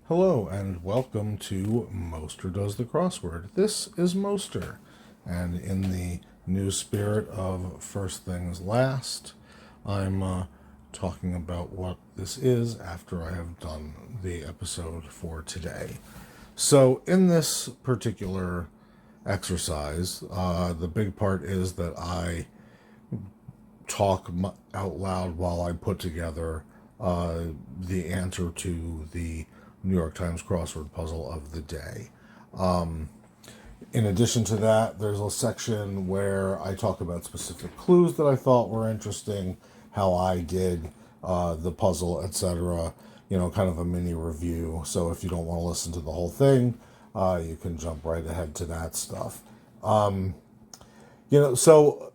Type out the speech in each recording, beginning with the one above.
Hello and welcome to Moster Does the Crossword. This is Moster, and in the new spirit of First Things Last, I'm talking about what this is after I have done the episode for today. So, in this particular exercise, the big part is that I talk out loud while I put together the answer to the New York Times crossword puzzle of the day. In addition to that, there's a section where I talk about specific clues that I thought were interesting, how I did the puzzle, etc. Kind of a mini review. So if you don't want to listen to the whole thing, you can jump right ahead to that stuff. So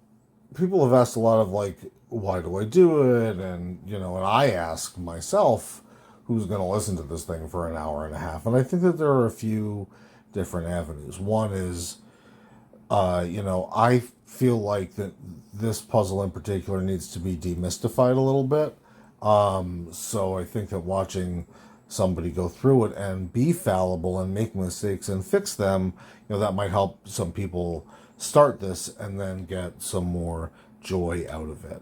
people have asked a lot of why do I do it? And I ask myself, who's going to listen to this thing for an hour and a half? And I think that there are a few different avenues. One is, I feel like that this puzzle in particular needs to be demystified a little bit. So I think that watching somebody go through it and be fallible and make mistakes and fix them, that might help some people start this and then get some more joy out of it.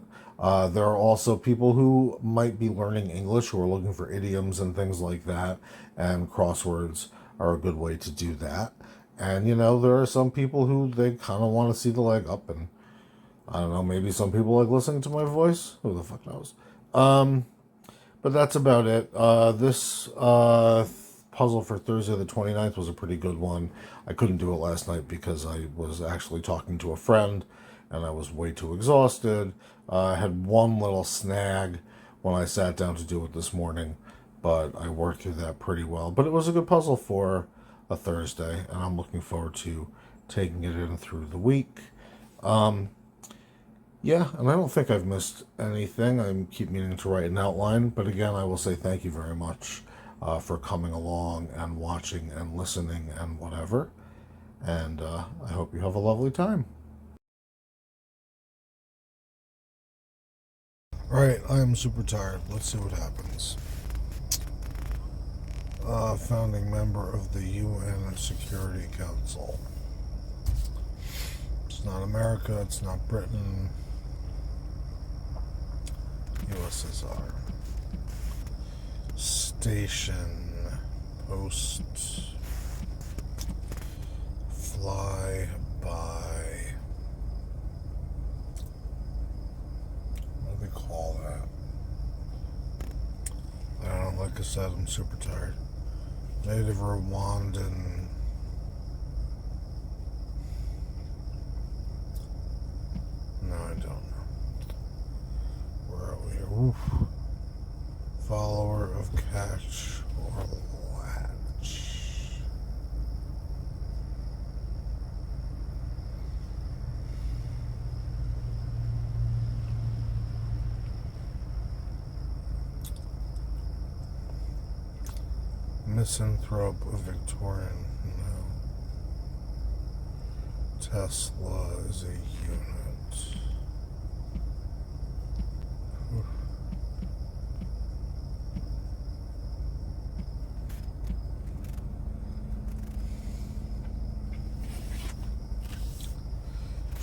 There are also people who might be learning English who are looking for idioms and things like that, and crosswords are a good way to do that. And, there are some people who they kind of want to see the leg up, and I don't know, maybe some people like listening to my voice. Who the fuck knows? But that's about it. This puzzle for Thursday the 29th was a pretty good one. I couldn't do it last night because I was actually talking to a friend and I was way too exhausted. I had one little snag when I sat down to do it this morning, but I worked through that pretty well. But it was a good puzzle for a Thursday, and I'm looking forward to taking it in through the week. Yeah, and I don't think I've missed anything. I keep meaning to write an outline, but again, I will say thank you very much for coming along and watching and listening and whatever. And I hope you have a lovely time. Right, I am super tired. Let's see what happens. Founding member of the UN Security Council. It's not America, it's not Britain. USSR. Station. Post. Fly by. What do they call that? I don't know, like I said, I'm super tired. Native Rwandan. No, I don't know. Where are we here? Oof. Follower of catch or latch. Misanthrope of Victorian. No. Tesla is a unit. Oof.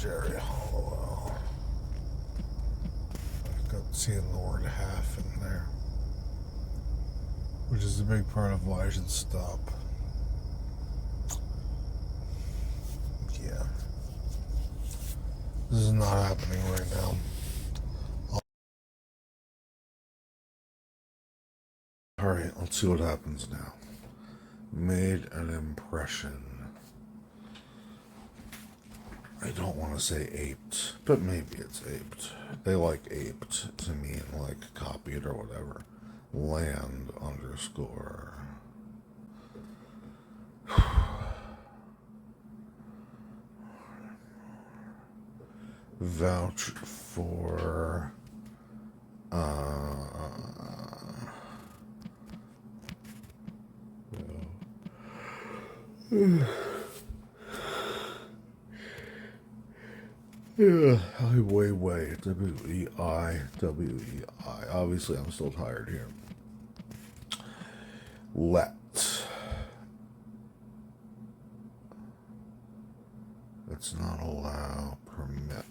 Jerry Hollowell. I've got seeing the word half in there, which is a big part of why I should stop. Yeah. This is not happening right now. Alright, let's see what happens now. Made an impression. I don't want to say aped, but maybe it's aped. They like aped to mean like copied or whatever. Land underscore. Vouch for yeah, way. W-E-I. Obviously, I'm still tired here. Let. Fits, not allow, permit.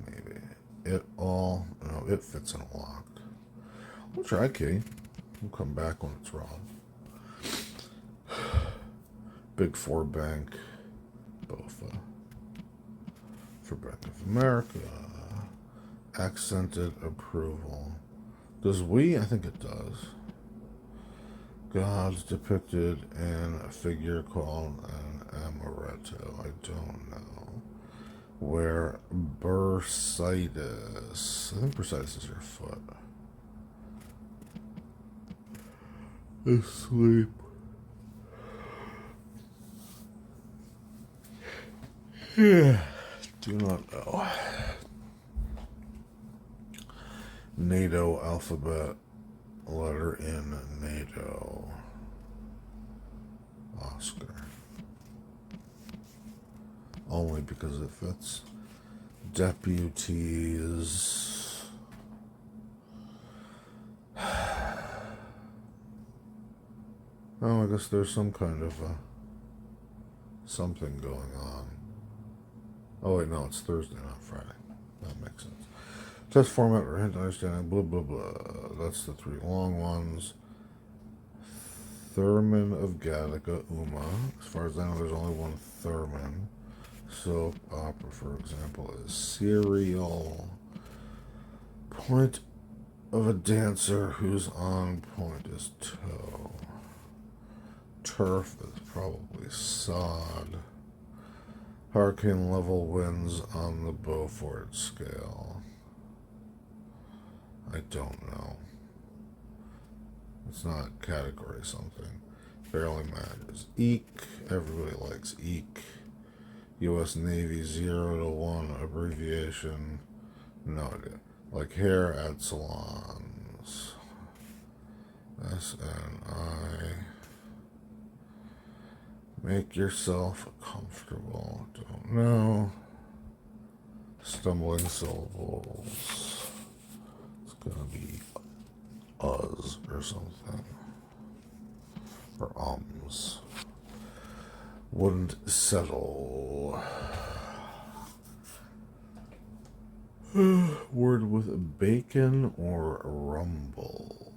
Maybe. It all, no, it fits in a lock. We'll try key. We'll come back when it's wrong. Big Four Bank, BOFA. For Bank of America. Accented approval. Does we? I think it does. God's depicted in a figure called an amaretto. I don't know. Where bursitis. I think bursitis is your foot. Asleep. Yeah. Do not know. NATO alphabet letter in NATO. Oscar. Only because it fits. Deputies. Oh, I guess there's some kind of something going on. Oh wait, no, it's Thursday, not Friday. That makes sense. Test format or hint understanding, blah, blah, blah. That's the three long ones. Thurman of Gattaca, Uma. As far as I know, there's only one Thurman. Soap opera, for example, is serial. Point of a dancer who's on point is toe. Turf is probably sod. Hurricane level winds on the Beaufort scale. I don't know. It's not category something. Barely matters. Eek. Everybody likes eek. U.S. Navy 0 to 1 abbreviation. No idea. Like hair at salons. SNI. Make yourself comfortable. Don't know. Stumbling syllables. It's gonna be us or something. Or ums. Wouldn't settle. Word with bacon or rumble.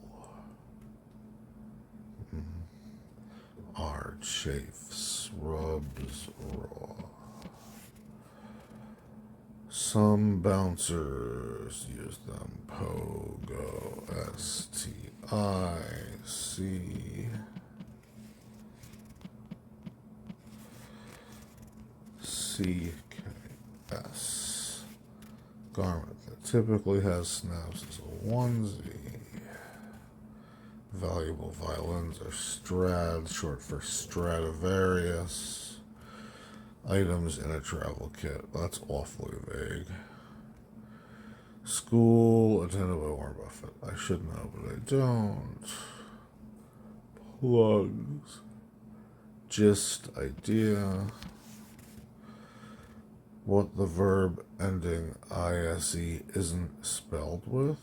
R chafes, rubs raw. Some bouncers use them. Pogo, STIC. CKS. Garment that typically has snaps is a onesie. Valuable violins are Strad, short for Stradivarius. Items in a travel kit. That's awfully vague. School attended by Warren Buffett. I should know, but I don't. Plugs. Gist, idea. What the verb ending ISE isn't spelled with.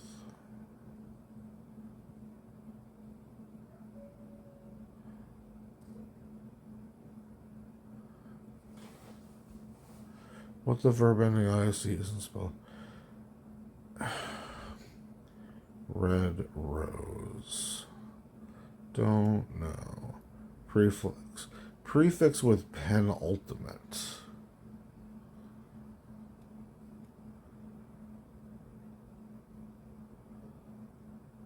What the verb ending ISE isn't spelled. Red rose. Don't know. Prefix. Prefix with penultimate.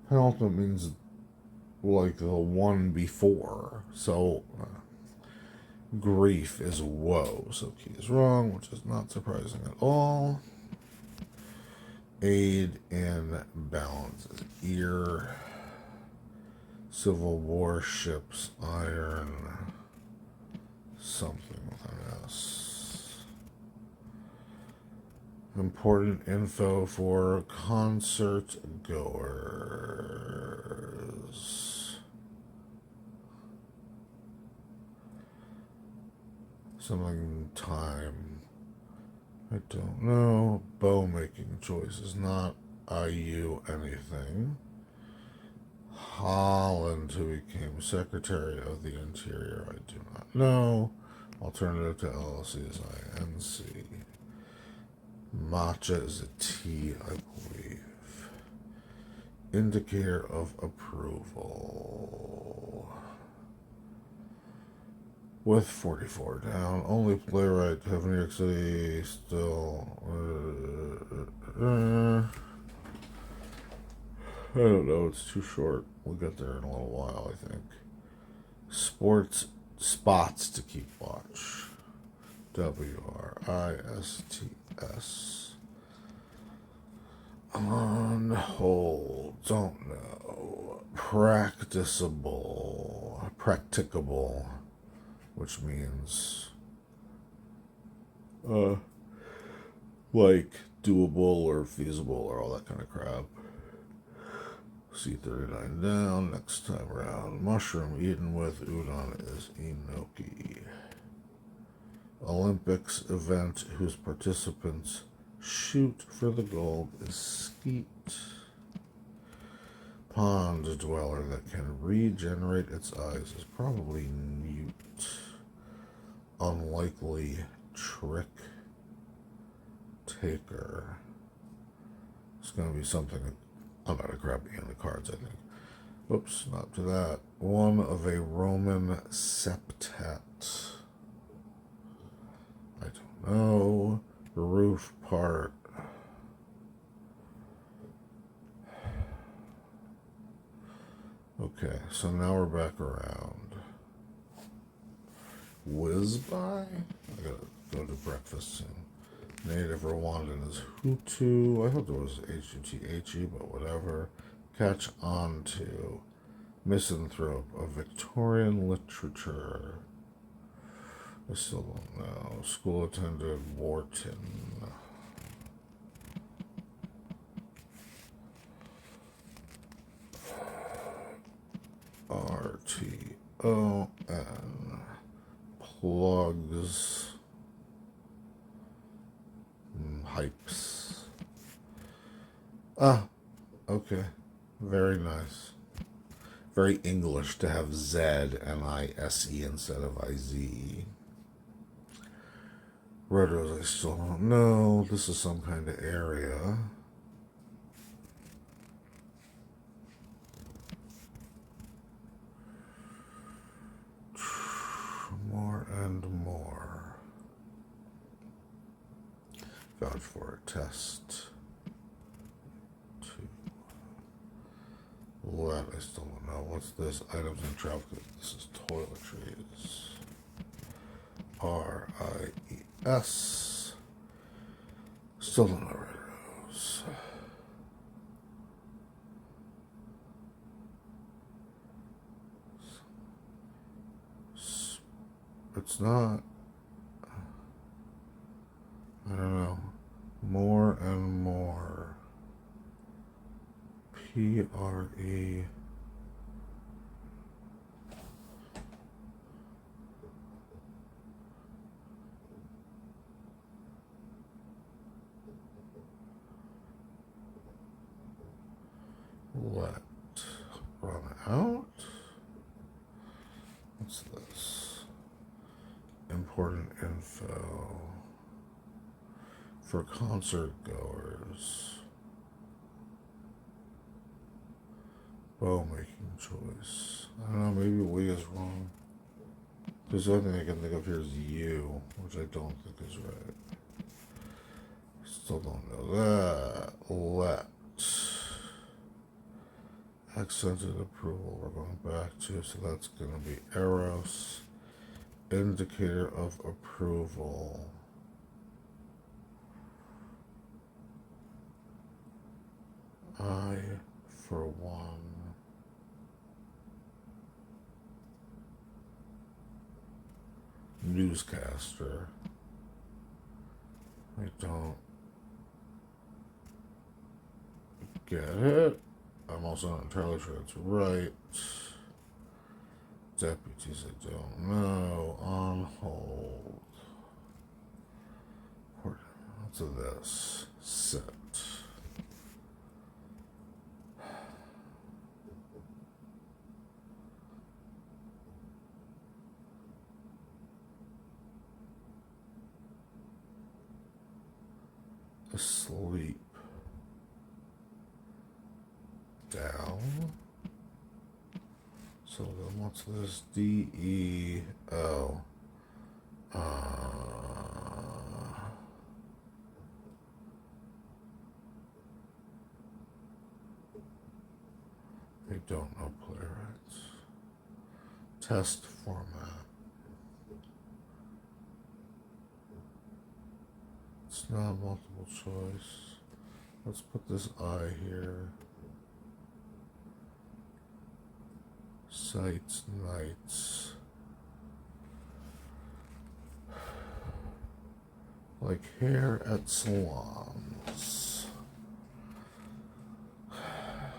Penultimate means like the one before. So grief is woe. So key is wrong, which is not surprising at all. Aid in balance is ear. Civil War ships, iron. Something with an S. Important info for concert goers. Something time. I don't know. Bow making choices, not IU anything. Holland, who became Secretary of the Interior, I do not know. Alternative to LLC is INC. Matcha is a T, I believe. Indicator of approval. With 44 down, only playwright of New York City still. I don't know, it's too short. We'll get there in a little while, I think. Sports spots to keep watch. WRISTS. On hold, don't know. Practicable, which means like doable or feasible or all that kind of crap. C39 down. Next time around, mushroom eaten with udon is enoki. Olympics event whose participants shoot for the gold is skeet. Pond dweller that can regenerate its eyes is probably newt. Unlikely trick taker. It's going to be something. I'm out of crap behind the cards, I think. Oops, not to that. One of a Roman septet. I don't know. Roof part. Okay, so now we're back around. Whiz by? I gotta go to breakfast soon. Native Rwandan is Hutu. I thought there was H-U-T-H-E, but whatever. Catch on to. Misanthrope of Victorian literature. I still don't know. School attended Wharton. R-T-O-N. Plugs. Hypes. Ah, okay. Very nice. Very English to have Z and I-S-E instead of I-Z. Red Rose, I still don't know. This is some kind of area. More and more. Vouch for a test. Let, I still don't know. What's this? Items and travel. This is toiletries. R-I-E-S. Still don't know where it goes. It's not. I don't know. More and more. P-R-E. Let. Run out? What's this? Important info. For concert goers. Bow making choice. I don't know, maybe we is wrong. There's only thing I can think of here is you, which I don't think is right. Still don't know that. Let. Accented approval we're going back to, so that's going to be Eros. Indicator of approval. I, for one. Newscaster. I don't get it. I'm also not entirely sure it's right. Deputies, I don't know. On hold. What's this? Sit. asleep. Down. So then what's this? D-E-O. I don't know playwrights. Test format. It's not multiple choice. Let's put this I here. Sites, nights. Like hair at salons.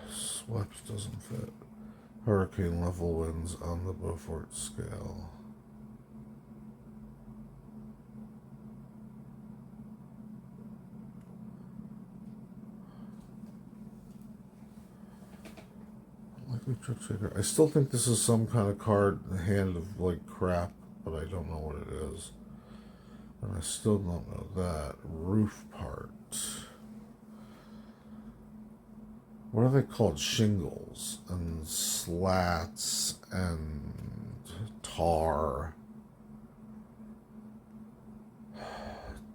Swept doesn't fit. Hurricane level winds on the Beaufort scale. I still think this is some kind of card hand of like crap, but I don't know what it is. And I still don't know that. Roof part. What are they called? Shingles and slats and tar.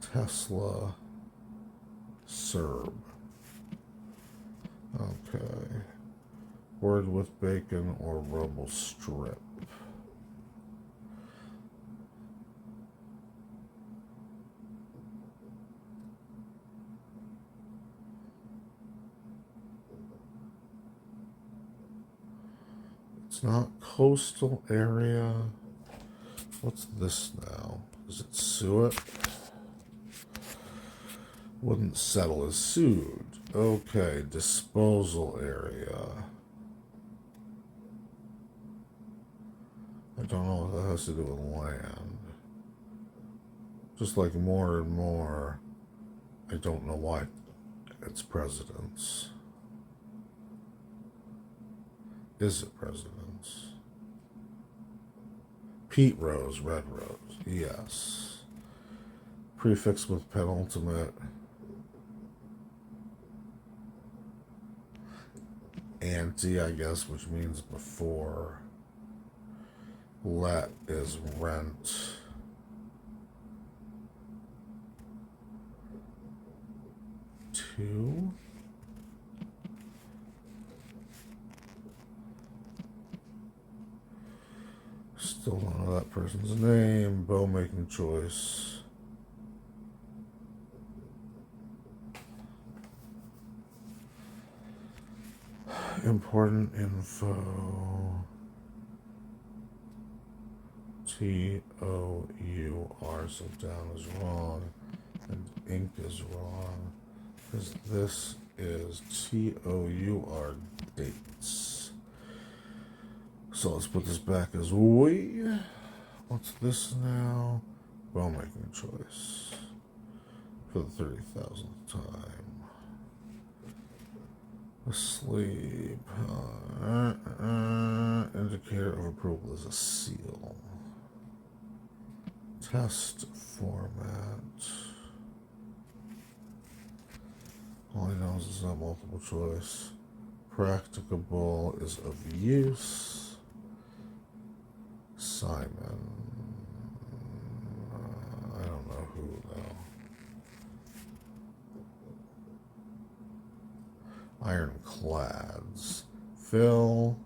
Tesla. Serb. Okay. Word with bacon or rumble strip. It's not coastal area. What's this now? Is it suet? Wouldn't settle as sued. Okay, disposal area. I don't know what that has to do with land. Just like more and more, I don't know why it's presidents. Is it presidents? Pete Rose, Red Rose, yes. Prefix with penultimate. Ante, I guess, which means before. Let is rent. Two. Still don't know that person's name. Bow making choice. Important info. T-O-U-R, so down is wrong, and ink is wrong, because this is T-O-U-R dates. So let's put this back as we. What's this now? Bow making choice for the 30,000th time. Asleep. Indicator of approval is a seal. Test format. All I know is it's not multiple choice. Practicable is of use. Simon. I don't know who though. Ironclads. Fill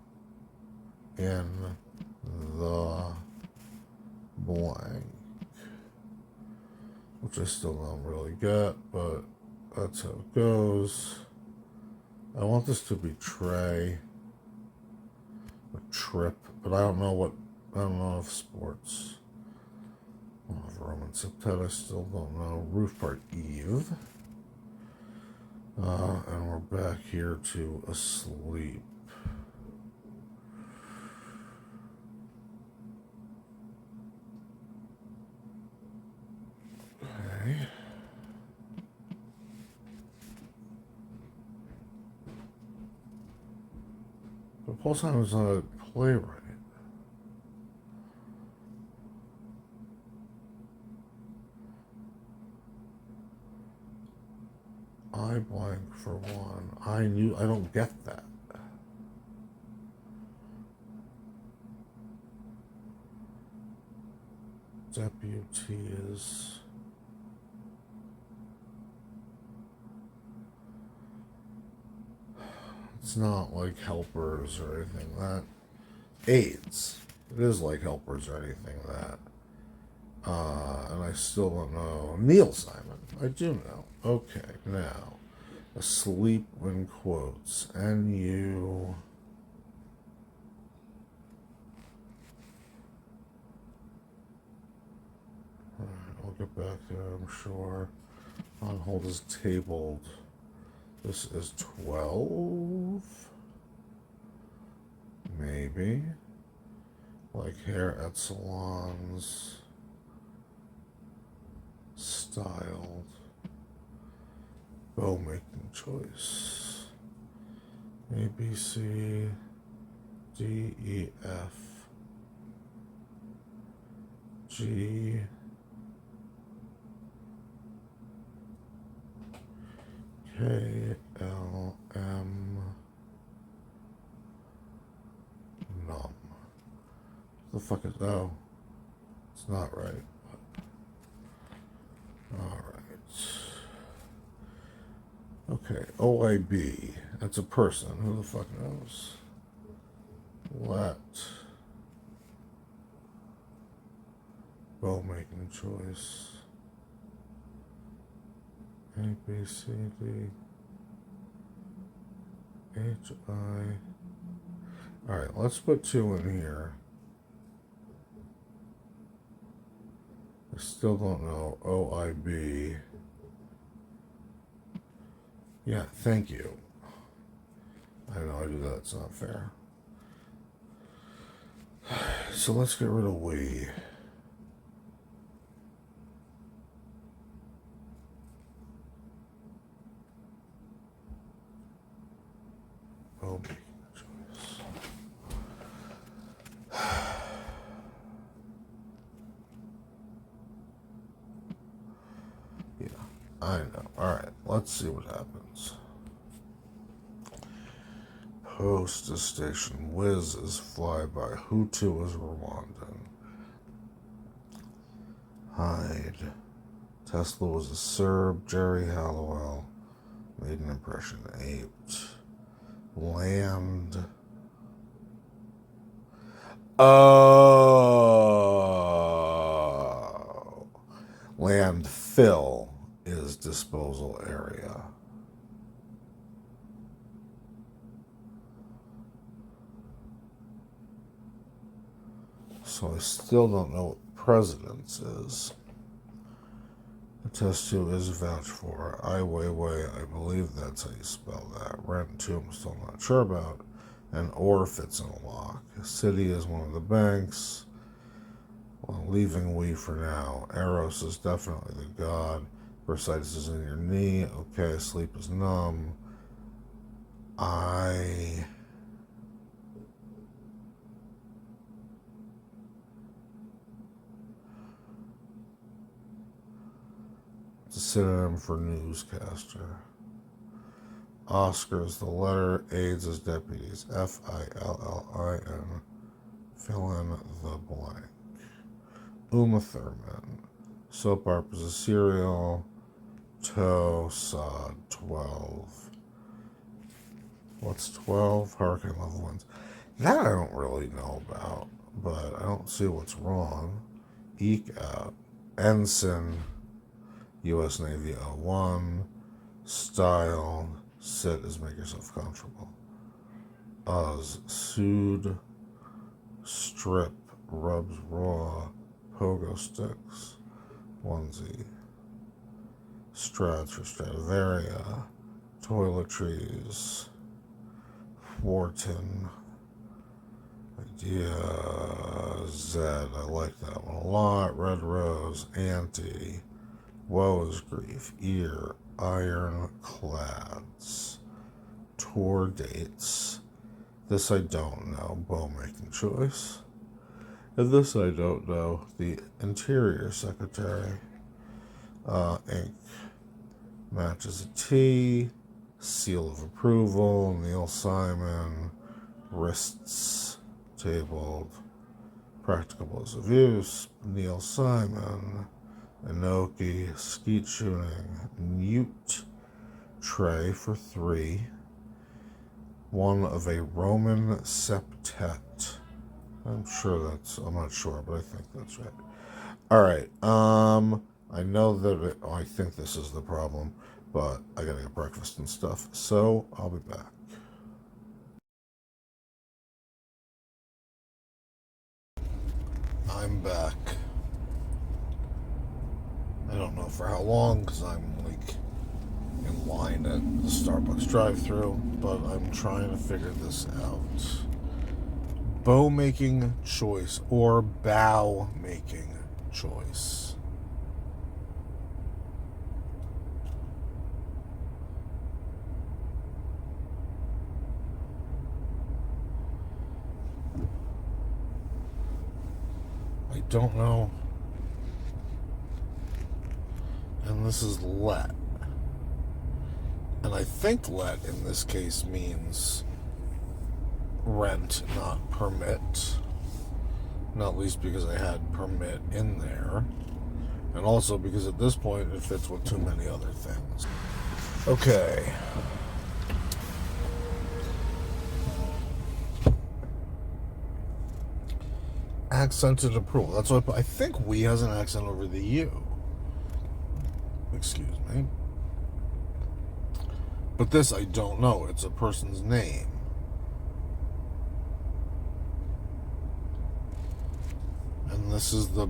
in the blank. Which I still don't really get, but that's how it goes. I want this to be tray or trip, but I don't know if sports. I don't know if Roman septet, I still don't know. Roof part Eve. And we're back here to asleep. Okay. But Paul Simon's not a playwright. I blank for one. I don't get that. Deputy is... It's not like helpers or anything like that. Aides. It is like helpers or anything like that. And I still don't know. Neil Simon. I do know. Okay, now. Asleep in quotes. N-U... Alright, I'll get back there, I'm sure. On hold is tabled. This is 12? Maybe. Like hair at salons. Styled. Bow making choice. A, B, C, D, E, F, G, K, L, M, num. The fuck is... Oh. It's not right. Alright. Okay, OIB. That's a person. Who the fuck knows? Let. Bow making choice. A, B, C, D, H, I. Alright, let's put 2 in here. I still don't know. OIB. Yeah, thank you. I know I do that. It's not fair. So let's get rid of we. Oh, making choice. Yeah, I know. Alright, let's see what happens. Post is station. Wiz is flyby. Hutu is Rwandan. Hyde. Tesla was a Serb. Jerry Halliwell. Made an impression. 8. Land. Oh. Landfill is disposal area. So I still don't know what presidents is. Test 2 is vouch for. Ai Weiwei, I believe that's how you spell that. Rent 2, I'm still not sure about. And or fits in a lock. City is one of the banks. Well, leaving we for now. Eros is definitely the god. Bursitis is in your knee. Okay, sleep is numb. It's a synonym for newscaster. Oscar is the letter. AIDS is deputies. Fillin. Fill in the blank. Uma Thurman. Soap opera is a serial. Toe Sod 12. What's 12? Hurricane level winds. That I don't really know about, but I don't see what's wrong. Eke out. Ensign. U.S. Navy 01. Style. Sit is make yourself comfortable. Sued. Strip. Rubs raw. Pogo sticks. Onesie. Strats for Stradivaria. Toiletries. Wharton. Idea Z. I like that one a lot. Red Rose. Anti. Woe is grief. Ear. Ironclads. Tour dates. This I don't know. Bow making choice. And this I don't know. The Interior Secretary. Inc. Matches a T. Seal of approval. Neil Simon. Wrists tabled. Practicables of use. Neil Simon. Inoki. Skeet shooting. Newt. Tray for 3. One of a Roman septet. I'm not sure, but I think that's right. All right. I know that I think this is the problem, but I gotta get breakfast and stuff, so I'll be back. I'm back. I don't know for how long, because I'm in line at the Starbucks drive-thru, but I'm trying to figure this out. Bow making choice or bow making choice. I don't know. And this is let. And I think let in this case means rent, not permit. Not least because I had permit in there. And also because at this point it fits with too many other things. Okay. Accented approval. That's what I think we has an accent over the U. Excuse me. But this I don't know. It's a person's name. And this is the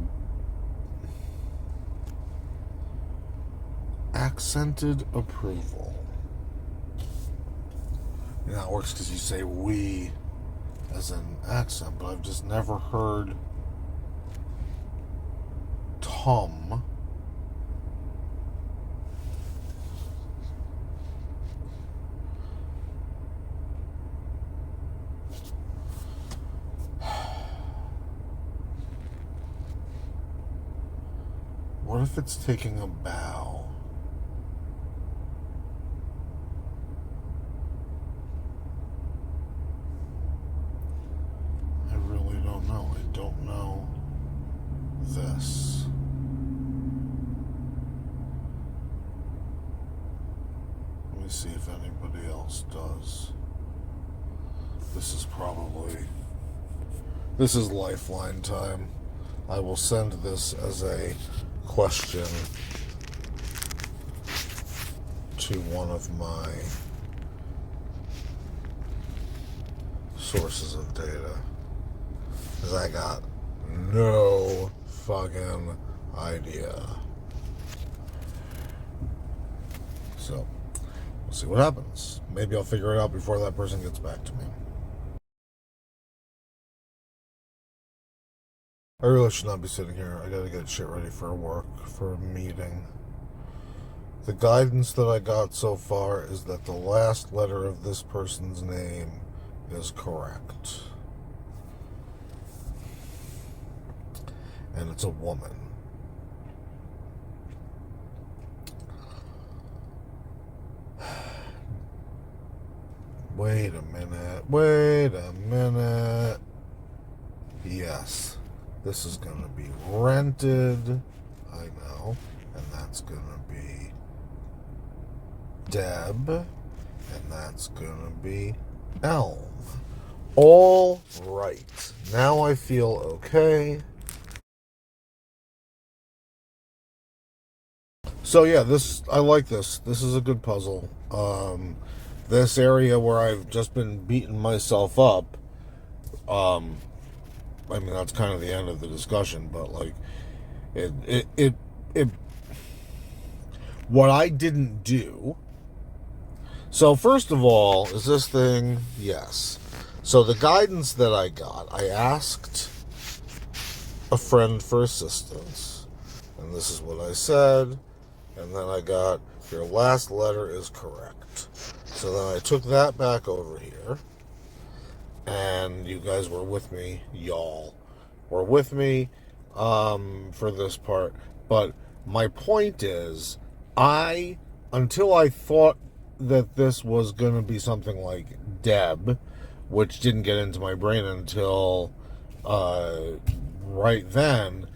accented approval. That works because you say we as an accent, but I've just never heard Tom. What if it's taking a bow? I really don't know. I don't know this. Let me see if anybody else does. This is Lifeline time. I will send this as a question to one of my sources of data, because I got no fucking idea. So we'll see what happens. Maybe I'll figure it out before that person gets back to me. I really should not be sitting here. I gotta get shit ready for work, for a meeting. The guidance that I got so far is that the last letter of this person's name is correct. And it's a woman. Wait a minute. Yes. This is going to be rented. I know. And that's going to be Deb. And that's going to be Elm. All right. Now I feel okay. So yeah, I like this. This is a good puzzle. This area where I've just been beating myself up, I mean, that's kind of the end of the discussion, but like, what I didn't do. So first of all, is this thing? Yes. So the guidance that I got, I asked a friend for assistance, and this is what I said, and then I got, your last letter is correct. So then I took that back over here, and you guys were with me, y'all were with me for this part. But my point is, I until I thought that this was going to be something like Deb, which didn't get into my brain until right then.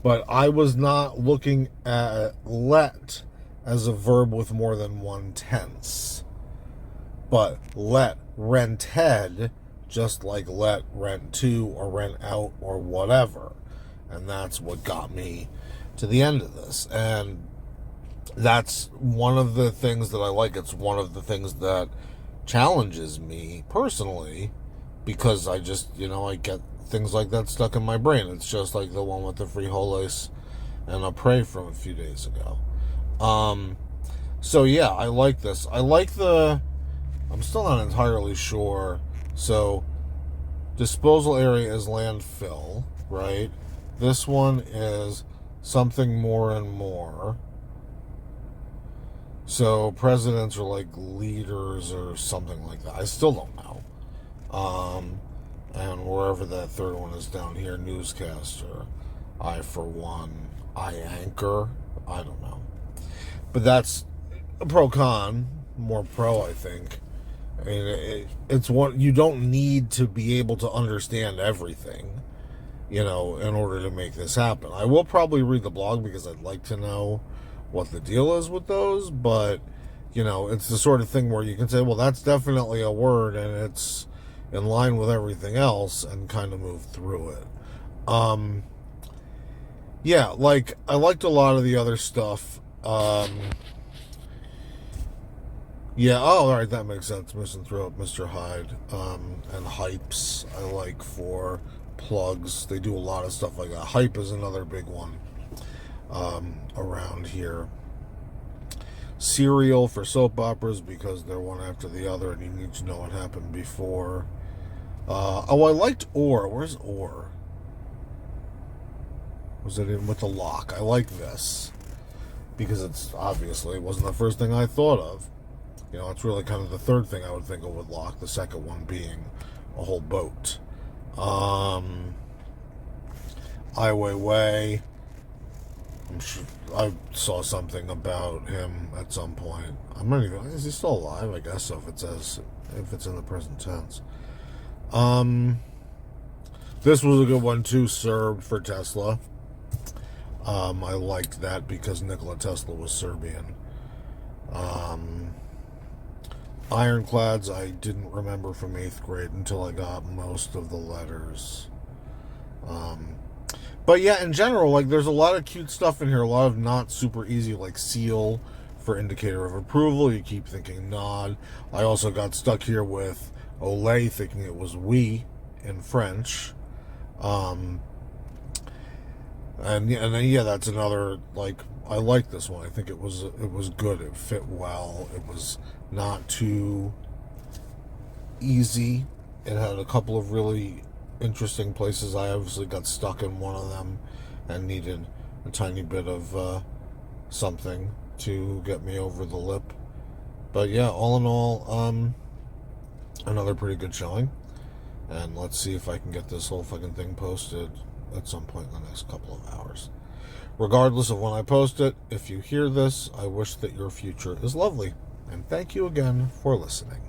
But I was not looking at let as a verb with more than one tense. But let, rented, just like let, rent to, or rent out, or whatever. And that's what got me to the end of this. And that's one of the things that I like. It's one of the things that challenges me personally, because I just, I get things like that stuck in my brain. It's just like the one with the frijoles and a pray from a few days ago. So yeah, I like this. I'm still not entirely sure. So disposal area is landfill, right? This one is something more and more. So presidents are like leaders or something like that. I still don't know. And wherever that third one is down here, newscaster. I for one. I anchor. I don't know. But that's a pro-con. More pro, I think. I mean, it's one, you don't need to be able to understand everything, in order to make this happen. I will probably read the blog because I'd like to know what the deal is with those, but, it's the sort of thing where you can say, well, that's definitely a word and it's in line with everything else, and kind of move through it. Yeah, like, I liked a lot of the other stuff. Yeah, alright, that makes sense. Missing throughout Mr. Hyde. And hypes, I like for plugs. They do a lot of stuff like that. Hype is another big one around here. Serial for soap operas, because they're one after the other and you need to know what happened before. I liked or. Where's or? Was it in with the lock? I like this because it's obviously wasn't the first thing I thought of. It's really kind of the third thing I would think of with lock, the second one being a whole boat. Ai Weiwei. I'm sure I saw something about him at some point. I'm not even, is he still alive? I guess so, if it's in the present tense. This was a good one too, Serb for Tesla. I liked that because Nikola Tesla was Serbian. Ironclads, I didn't remember from 8th grade until I got most of the letters. But yeah, in general, like, there's a lot of cute stuff in here, a lot of not super easy, like seal for indicator of approval. You keep thinking nod. I also got stuck here with Olay, thinking it was oui in French. And then that's another, like, I like this one. I think it was good. It fit well. It was not too easy. It had a couple of really interesting places. I obviously got stuck in one of them and needed a tiny bit of something to get me over the lip. But yeah, all in all, another pretty good showing. And let's see if I can get this whole fucking thing posted at some point in the next couple of hours. Regardless of when I post it, if you hear this, I wish that your future is lovely. And thank you again for listening.